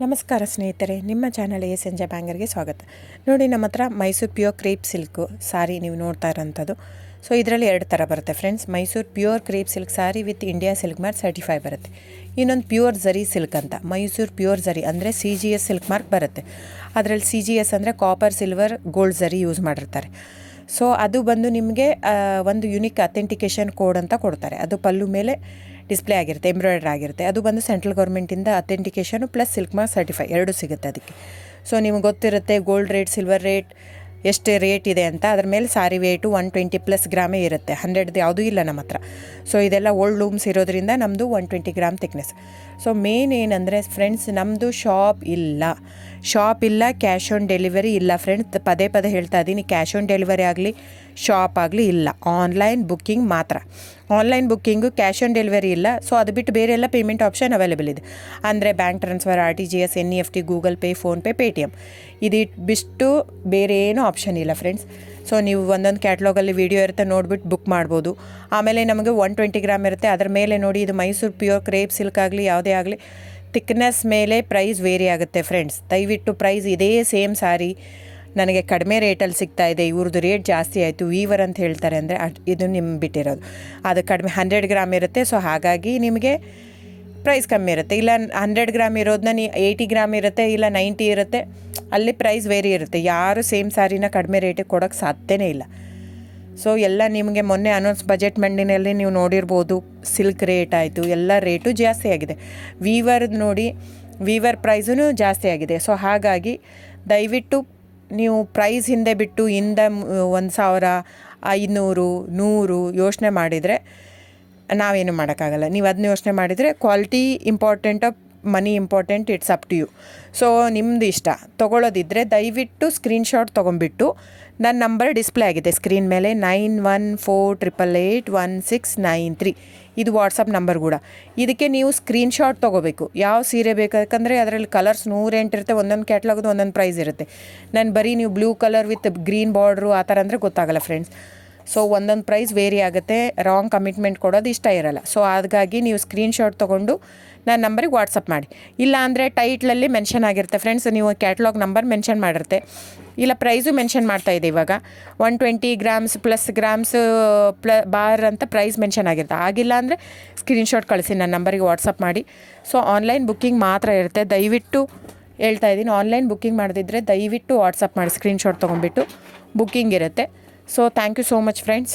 ನಮಸ್ಕಾರ ಸ್ನೇಹಿತರೆ, ನಿಮ್ಮ ಚಾನಲ್ ಸಂಜೆ ಬ್ಯಾಂಗರ್ಗೆ ಸ್ವಾಗತ. ನೋಡಿ, ನಮ್ಮ ಹತ್ರ ಮೈಸೂರು ಪ್ಯೂರ್ ಕ್ರೇಪ್ ಸಿಲ್ಕು ಸಾರಿ ನೀವು ನೋಡ್ತಾ ಇರೋಂಥದ್ದು. ಸೊ ಇದರಲ್ಲಿ ಎರಡು ಥರ ಬರುತ್ತೆ friends. Mysuru pure crepe silk sorry with India silk mark certify ಬರುತ್ತೆ. ಇನ್ನೊಂದು ಪ್ಯೂರ್ ಝರಿ ಸಿಲ್ಕ್ ಅಂತ, ಮೈಸೂರು ಪ್ಯೂರ್ ಝರಿ ಅಂದರೆ CGS ಸಿಲ್ಕ್ ಮಾರ್ಕ್ ಬರುತ್ತೆ. ಅದರಲ್ಲಿ CGS ಅಂದರೆ ಕಾಪರ್, ಸಿಲ್ವರ್, ಗೋಲ್ಡ್ ಝರಿ ಯೂಸ್ ಮಾಡಿರ್ತಾರೆ. ಸೊ ಅದು ಬಂದು ನಿಮಗೆ ಒಂದು ಯುನಿಕ್ ಅಥೆಂಟಿಕೇಷನ್ ಕೋಡ್ ಅಂತ ಕೊಡ್ತಾರೆ. ಅದು ಪಲ್ಲು ಮೇಲೆ ಡಿಸ್ಪ್ಲೇ ಆಗಿರುತ್ತೆ, ಎಂಬ್ರಾಯ್ಡ್ರಿ ಆಗಿರುತ್ತೆ. ಅದು ಬಂದು ಸೆಂಟ್ರಲ್ ಗೌರ್ಮೆಂಟಿಂದ ಅಥೆಂಟಿಕೇಷನು ಪ್ಲಸ್ ಸಿಲ್ಕ್ ಮಾರ್ಕ್ ಸರ್ಟಿಫೈ ಎರಡೂ ಸಿಗುತ್ತೆ ಅದಕ್ಕೆ. ಸೊ ನಿಮಗೆ ಗೊತ್ತಿರುತ್ತೆ ಗೋಲ್ಡ್ ರೇಟ್, ಸಿಲ್ವರ್ ರೇಟ್ ಎಷ್ಟು ರೇಟ್ ಇದೆ ಅಂತ. ಅದ್ರ ಮೇಲೆ ಸಾರಿ ವೇಟು 120 ಪ್ಲಸ್ ಗ್ರಾಮೇ ಇರುತ್ತೆ, 100 ಯಾವುದೂ ಇಲ್ಲ ನಮ್ಮ ಹತ್ರ. ಸೊ ಇದೆಲ್ಲ ಓಲ್ಡ್ ಲೂಮ್ಸ್ ಇರೋದ್ರಿಂದ ನಮ್ಮದು 120 ಗ್ರಾಮ್ ಥಿಕ್ನೆಸ್. ಸೊ ಮೇನ್ ಏನಂದರೆ ಫ್ರೆಂಡ್ಸ್, ನಮ್ಮದು ಶಾಪ್ ಇಲ್ಲ, ಕ್ಯಾಶ್ ಆನ್ ಡೆಲಿವರಿ ಇಲ್ಲ ಫ್ರೆಂಡ್ಸ್. ಪದೇ ಹೇಳ್ತಾ ಇದ್ದೀನಿ, ಕ್ಯಾಶ್ ಆನ್ ಡೆಲಿವರಿ ಆಗಲಿ ಶಾಪ್ ಆಗಲಿ ಇಲ್ಲ, ಆನ್ಲೈನ್ ಬುಕ್ಕಿಂಗ್ ಮಾತ್ರ. Online booking, cash on delivery ಇಲ್ಲ. ಸೊ ಅದು ಬಿಟ್ಟು ಬೇರೆ ಎಲ್ಲ ಪೇಮೆಂಟ್ ಆಪ್ಷನ್ ಅವೈಲೇಬಲ್ ಇದೆ. ಅಂದರೆ bank transfer, RTGS, NEFT, Google pay, PhonePe, Paytm. ಇದು ಬಿಟ್ಟು ಬೇರೆ ಏನೂ ಆಪ್ಷನ್ ಇಲ್ಲ ಫ್ರೆಂಡ್ಸ್. ಸೊ ನೀವು ಒಂದೊಂದು ಕ್ಯಾಟ್ಲಾಗಲ್ಲಿ ವೀಡಿಯೋ ಇರುತ್ತೆ, ನೋಡಿಬಿಟ್ಟು ಬುಕ್ ಮಾಡ್ಬೋದು. ಆಮೇಲೆ ನಮಗೆ 120 ಗ್ರಾಮ್ ಇರುತ್ತೆ. ಅದರ ಮೇಲೆ ನೋಡಿ, ಇದು ಮೈಸೂರು ಪ್ಯೂರ್ ಕ್ರೇಪ್ ಸಿಲ್ಕ್ ಆಗಲಿ ಯಾವುದೇ ಆಗಲಿ ಥಿಕ್ನೆಸ್ ಮೇಲೆ ಪ್ರೈಸ್ ವೇರಿ ಆಗುತ್ತೆ ಫ್ರೆಂಡ್ಸ್. ದಯವಿಟ್ಟು ಪ್ರೈಸ್ ಇದೇ ಸೇಮ್ ಸಾರಿ ನನಗೆ ಕಡಿಮೆ ರೇಟಲ್ಲಿ ಸಿಗ್ತಾ ಇದೆ, ಇವ್ರದ್ದು ರೇಟ್ ಜಾಸ್ತಿ ಆಯಿತು ವೀವರ್ ಅಂತ ಹೇಳ್ತಾರೆ ಅಂದರೆ ಇದು ನಿಮ್ಮ ಬಿಟ್ಟಿರೋದು. ಅದು ಕಡಿಮೆ 100 ಗ್ರಾಮ್ ಇರುತ್ತೆ. ಸೊ ಹಾಗಾಗಿ ನಿಮಗೆ ಪ್ರೈಸ್ ಕಮ್ಮಿ ಇರುತ್ತೆ. ಇಲ್ಲ 100 ಗ್ರಾಮ್ ಇರೋದನ್ನ 80 ಗ್ರಾಮ್ ಇರುತ್ತೆ, ಇಲ್ಲ 90 ಇರುತ್ತೆ, ಅಲ್ಲಿ ಪ್ರೈಸ್ ವೇರಿ ಇರುತ್ತೆ. ಯಾರು ಸೇಮ್ ಸ್ಯಾರಿನ ಕಡಿಮೆ ರೇಟಿಗೆ ಕೊಡೋಕ್ಕೆ ಸಾಧ್ಯನೇ ಇಲ್ಲ. ಸೊ ಎಲ್ಲ ನಿಮಗೆ ಮೊನ್ನೆ ಅನೌನ್ಸ್ ಬಜೆಟ್ ಮಂಡಿನಲ್ಲಿ ನೀವು ನೋಡಿರ್ಬೋದು, ಸಿಲ್ಕ್ ರೇಟ್ ಆಯಿತು, ಎಲ್ಲ ರೇಟು ಜಾಸ್ತಿ ಆಗಿದೆ. ವೀವರ್ದು ನೋಡಿ, ವೀವರ್ ಪ್ರೈಸೂ ಜಾಸ್ತಿ ಆಗಿದೆ. ಸೊ ಹಾಗಾಗಿ ದಯವಿಟ್ಟು ನೀವು ಪ್ರೈಸ್ ಹಿಂದೆ ಬಿಟ್ಟು 1,000, 500, 100 ಯೋಚನೆ ಮಾಡಿದರೆ ನಾವೇನು ಮಾಡೋಕ್ಕಾಗಲ್ಲ. ನೀವು ಅದನ್ನ ಯೋಚನೆ ಮಾಡಿದರೆ quality important, money important, it's up to you. So ನಿಮ್ಮದು ಇಷ್ಟ. ತೊಗೊಳ್ಳೋದಿದ್ದರೆ ದಯವಿಟ್ಟು ಸ್ಕ್ರೀನ್ಶಾಟ್ ತೊಗೊಂಬಿಟ್ಟು, ನನ್ನ ನಂಬರ್ ಡಿಸ್ಪ್ಲೇ ಆಗಿದೆ ಸ್ಕ್ರೀನ್ ಮೇಲೆ, 9148881693. ಇದು ವಾಟ್ಸಪ್ ನಂಬರ್ ಕೂಡ. ಇದಕ್ಕೆ ನೀವು ಸ್ಕ್ರೀನ್ಶಾಟ್ ತೊಗೋಬೇಕು. ಯಾವ ಸೀರೆ ಬೇಕು, ಯಾಕಂದರೆ ಅದರಲ್ಲಿ ಕಲರ್ಸ್ 108 ಇರುತ್ತೆ, ಒಂದೊಂದು ಕ್ಯಾಟ್ಲಾಗದು ಒಂದೊಂದು ಪ್ರೈಸ್ ಇರುತ್ತೆ. ನಾನು ಬರೀ ನೀವು blue colour with green border ಆ ಥರ ಅಂದರೆ ಗೊತ್ತಾಗಲ್ಲ ಫ್ರೆಂಡ್ಸ್. ಸೊ ಒಂದೊಂದು ಪ್ರೈಸ್ ವೇರಿ ಆಗುತ್ತೆ, ರಾಂಗ್ ಕಮಿಟ್ಮೆಂಟ್ ಕೊಡೋದು ಇಷ್ಟ ಇರಲ್ಲ. ಸೊ ಹಾಗಾಗಿ ನೀವು ಸ್ಕ್ರೀನ್ಶಾಟ್ ತೊಗೊಂಡು ನನ್ನ ನಂಬರಿಗೆ ವಾಟ್ಸಪ್ ಮಾಡಿ. ಇಲ್ಲ ಅಂದರೆ ಟೈಟ್ಲಲ್ಲಿ ಮೆನ್ಷನ್ ಆಗಿರುತ್ತೆ ಫ್ರೆಂಡ್ಸ್, ನೀವು ಕ್ಯಾಟ್ಲಾಗ್ ನಂಬರ್ ಮೆನ್ಷನ್ ಮಾಡಿರುತ್ತೆ, ಇಲ್ಲ ಪ್ರೈಸು ಮೆನ್ಷನ್ ಮಾಡ್ತಾಯಿದೆ. ಇವಾಗ 120 ಗ್ರಾಮ್ಸ್ ಪ್ಲಸ್ ಗ್ರಾಮ್ಸ್ ಬಾರ್ ಅಂತ ಪ್ರೈಸ್ ಮೆನ್ಷನ್ ಆಗಿರುತ್ತೆ. ಆಗಿಲ್ಲ ಅಂದರೆ ಸ್ಕ್ರೀನ್ಶಾಟ್ ಕಳಿಸಿ, ನನ್ನ ನಂಬರಿಗೆ ವಾಟ್ಸಪ್ ಮಾಡಿ. ಸೊ ಆನ್ಲೈನ್ ಬುಕ್ಕಿಂಗ್ ಮಾತ್ರ ಇರುತ್ತೆ. ದಯವಿಟ್ಟು ಹೇಳ್ತಾ ಇದ್ದೀನಿ, ಆನ್ಲೈನ್ ಬುಕ್ಕಿಂಗ್ ಮಾಡದಿದ್ದರೆ ದಯವಿಟ್ಟು ವಾಟ್ಸಪ್ ಮಾಡಿ, ಸ್ಕ್ರೀನ್ಶಾಟ್ ತೊಗೊಂಡ್ಬಿಟ್ಟು ಬುಕ್ಕಿಂಗ್ ಇರುತ್ತೆ. So thank you so much friends.